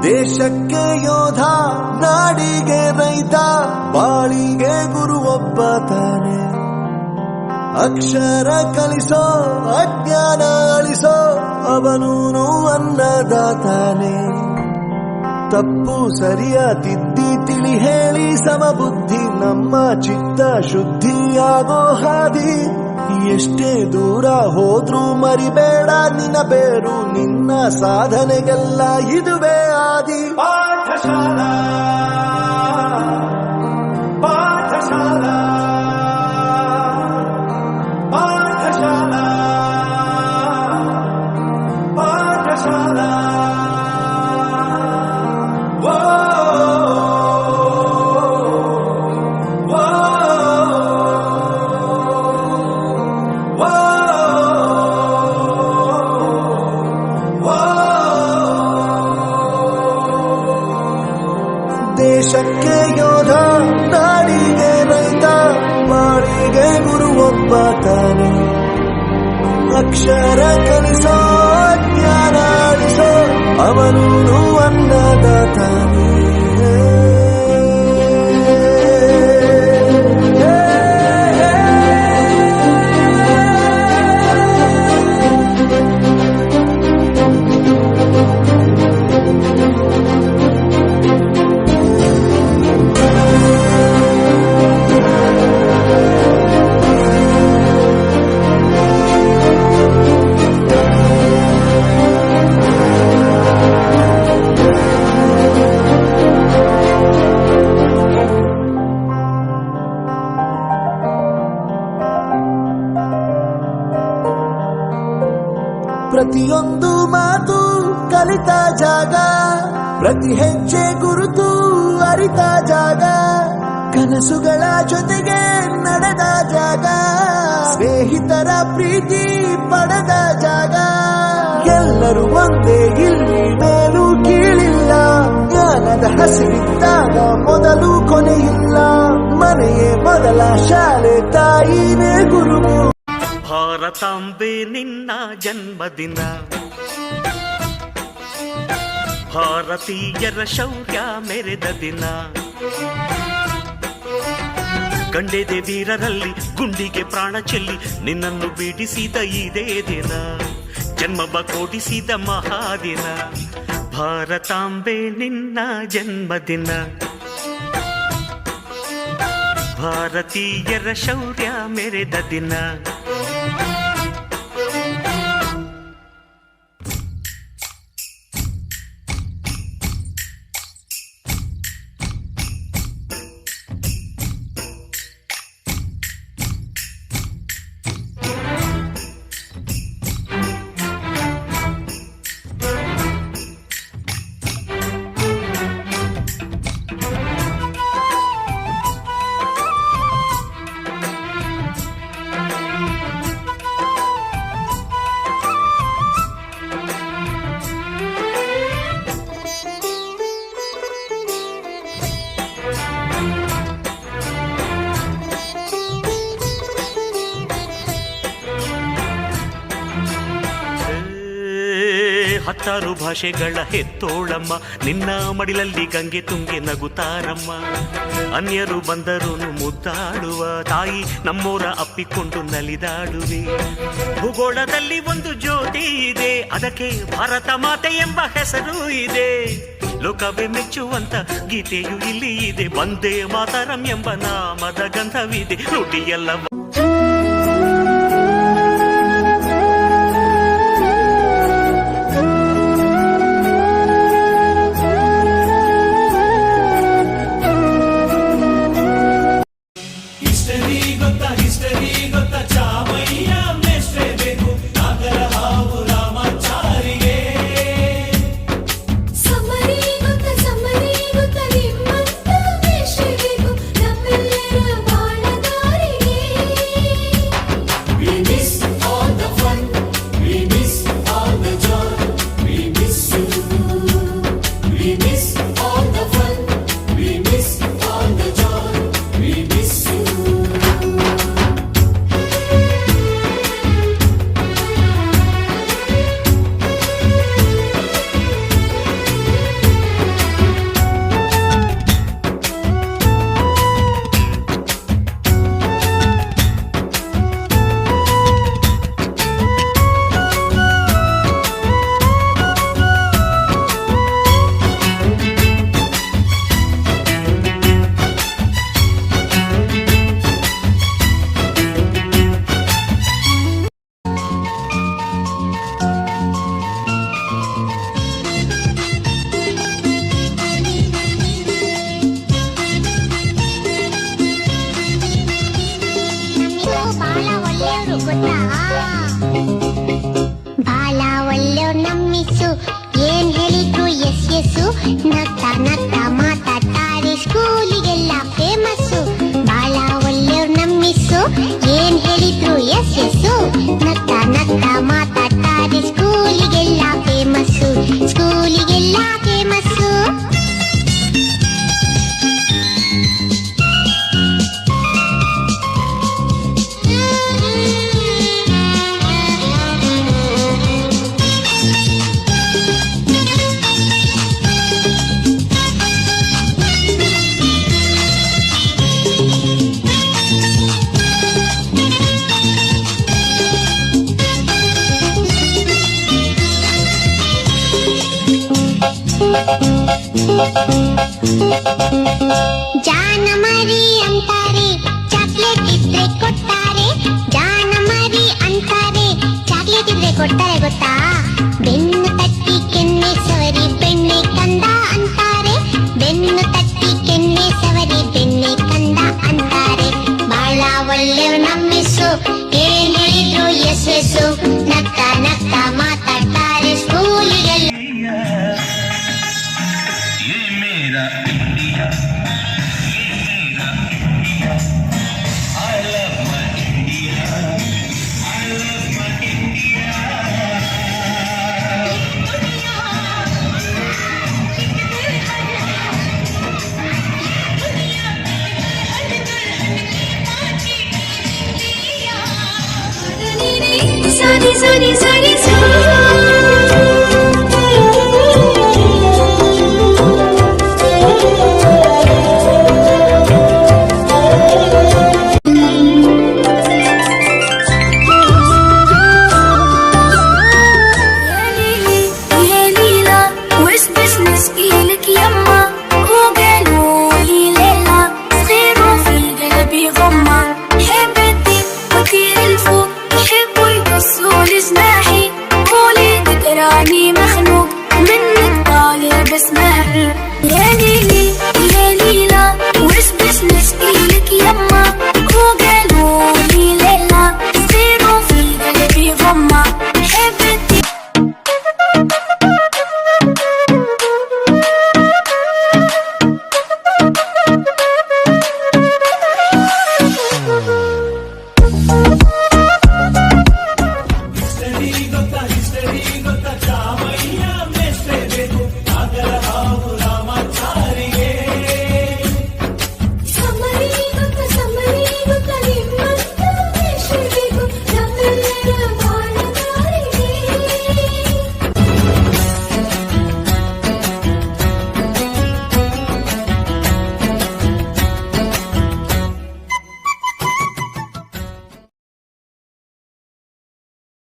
ದೇಶಕ್ಕೆ ಯೋಧ, ನಾಡಿಗೆ ರೈತ, ಬಾಳಿಗೆ ಗುರು ಒಬ್ಬ ತಾನೆ. ಅಕ್ಷರ ಕಲಿಸೋ, ಅಜ್ಞಾನ ಅಳಿಸೋ, ಅವನೂನು ಅನ್ನದಾತಾನೆ. ತಪ್ಪು ಸರಿಯ ತಿದ್ದಿ ತಿಳಿ ಹೇಳಿ ಸಮಬುದ್ಧಿ ನಮ್ಮ ಚಿತ್ತ ಶುದ್ಧಿಯಾಗೋ ಹಾದಿ. ಎಷ್ಟೇ ದೂರ ಹೋದ್ರೂ ಮರಿಬೇಡ ನಿನ್ನ ಬೇರು, ನಿನ್ನ ಸಾಧನೆಗೆಲ್ಲ ಇದುವೇ ಆದಿ. ಪಾಠಶಾಲಾ ಪಾಠಶಾಲಾ ಪಾಠಶಾಲಾ ಪಾಠಶಾಲಾ. ದೇಶಕ್ಕೆ ಯೋಧ, ನಾಡಿಗೆ ರೈತ, ಬಾಳಿಗೆ ಗುರು ಒಬ್ಬ ತಾನೆ. ಅಕ್ಷರ ಕಲಿಸೋ, ಜ್ಞಾನ ಅಳಿಸೋ, ಅವನೂನು ಅನ್ನದಾತಾನೆ. ಪ್ರತಿಯೊಂದು ಮಾತು ಕಲಿತ ಜಾಗ, ಪ್ರತಿ ಹೆಜ್ಜೆ ಗುರುತು ಅರಿತ ಜಾಗ, ಕನಸುಗಳ ಜೊತೆಗೆ ನಡೆದ ಜಾಗ, ಸ್ನೇಹಿತರ ಪ್ರೀತಿ ಪಡೆದ ಜಾಗ. ಎಲ್ಲರೂ ಒಂದೇ, ಇಲ್ಲಿ ಮೇಲೂ ಕೀಳಿಲ್ಲ, ಜ್ಞಾನದ ಹಸಿವಿದ್ದಾಗ ಮೊದಲು ಕೊನೆಯಿಲ್ಲ. ಮನೆಯೇ ಮೊದಲ ಶಾಲೆ, ತಾಯಿನೇ ಗುರುವು. ಭಾರತಾಂಬೆ ನಿನ್ನ ಜನ್ಮದಿನ, ಭಾರತೀಯರ ಶೌರ್ಯ ಮೆರೆದ ದಿನ. ಗಂಡೆದೆ ವೀರರಲ್ಲಿ ಗುಂಡಿಗೆ ಪ್ರಾಣ ಚೆಲ್ಲಿ ನಿನ್ನನ್ನು ಬಿಡಿಸಿದ ಇದೇ ದಿನ, ಜನ್ಮವ ಕೊಡಿಸಿದ ಮಹಾದಿನ. ಭಾರತಾಂಬೆ ನಿನ್ನ ಜನ್ಮದಿನ, ಭಾರತೀಯರ ಶೌರ್ಯ ಮೆರೆದ ದಿನ. ಹತ್ತಾರು ಭಾಷೆಗಳ ಹೆತ್ತೋಳಮ್ಮ, ನಿನ್ನ ಮಡಿಲಲ್ಲಿ ಗಂಗೆ ತುಂಗೆ ನಗುತ್ತಾರಮ್ಮ. ಅನ್ಯರು ಬಂದರೂ ಮುದ್ದಾಡುವ ತಾಯಿ, ನಮ್ಮೋರ ಅಪ್ಪಿಕೊಂಡು ನಲಿದಾಡುವೆ. ಭೂಗೋಳದಲ್ಲಿ ಒಂದು ಜ್ಯೋತಿ ಇದೆ, ಅದಕ್ಕೆ ಭಾರತ ಮಾತೆ ಎಂಬ ಹೆಸರು ಇದೆ. ಲೋಕವೇ ಮೆಚ್ಚುವಂತ ಗೀತೆಯು ಇಲ್ಲಿ ಇದೆ, ವಂದೇ ಮಾತರಂ ಎಂಬ ನಾಮದ ಗಂಧವಿದೆ. ನುಡಿಯೆಲ್ಲ ಬಾಳ ಒಳ್ಳೆಯವ್ರ್ ನಮ್ಮಿಸು ಏನ್ ಹೇಳಿದ್ರು ಎಸ್ ಎಸ್ಸು ನಗ್ತಾ ನಗ್ತಾ ಮಾತಾಡ್ತಾರೆ ಸ್ಕೂಲಿಗೆಲ್ಲ ಫೇಮಸ್ಸು ಬಾಳ ಒಳ್ಳೆಯವ್ರ್ ನಮ್ಮಿಸು ಏನ್ ಹೇಳಿದ್ರು ಎಸ್ ಎಸ್ಸು ನಗ್ತಾ ನಗ್ತಾ ಮಾತಾಡ್ತಾರೆ ಸ್ಕೂಲಿಗೆಲ್ಲ ಫೇಮಸ್ಸು ಸ್ಕೂಲಿಗೆಲ್ಲ ಫೇಮಸ್ಸು ಜಾನ ಮರಿ ಅಂತಾರೆ ಚಾಕ್ಲೇಟ್ ಇದ್ರೆ ಕೊಡ್ತಾರೆ ಜಾನ ಮರಿ ಅಂತಾರೆ ಚಾಕ್ಲೇಟ್ ಇದ್ರೆ ಕೊಡ್ತಾರೆ ಗೊತ್ತಾ ಬೆನ್ನು ತಟ್ಟಿ ಕೆನ್ನೆ ಸವರಿ ಬೆಣ್ಣೆ ಕಂದ ಅಂತಾರೆ ಬೆನ್ನು ತಟ್ಟಿ ಕೆನ್ನೆ ಸವರಿ ಬೆಣ್ಣೆ ಕಂದ ಅಂತಾರೆ ಬಾಳ ಒಳ್ಳೆಯವ್ರು ನಮ್ಮಿಸು ಏನ್ ಹೇಳಿದ್ರು ಎಸ್ ಎಸ್ಸು ನಗ್ತಾ ನಗ್ತಾ ಮಾತಾಡ್ತಾರೆ ಸ್ಕೂಲಿಗೆಲ್ಲ Sunny, sunny, sunny, sunny. Business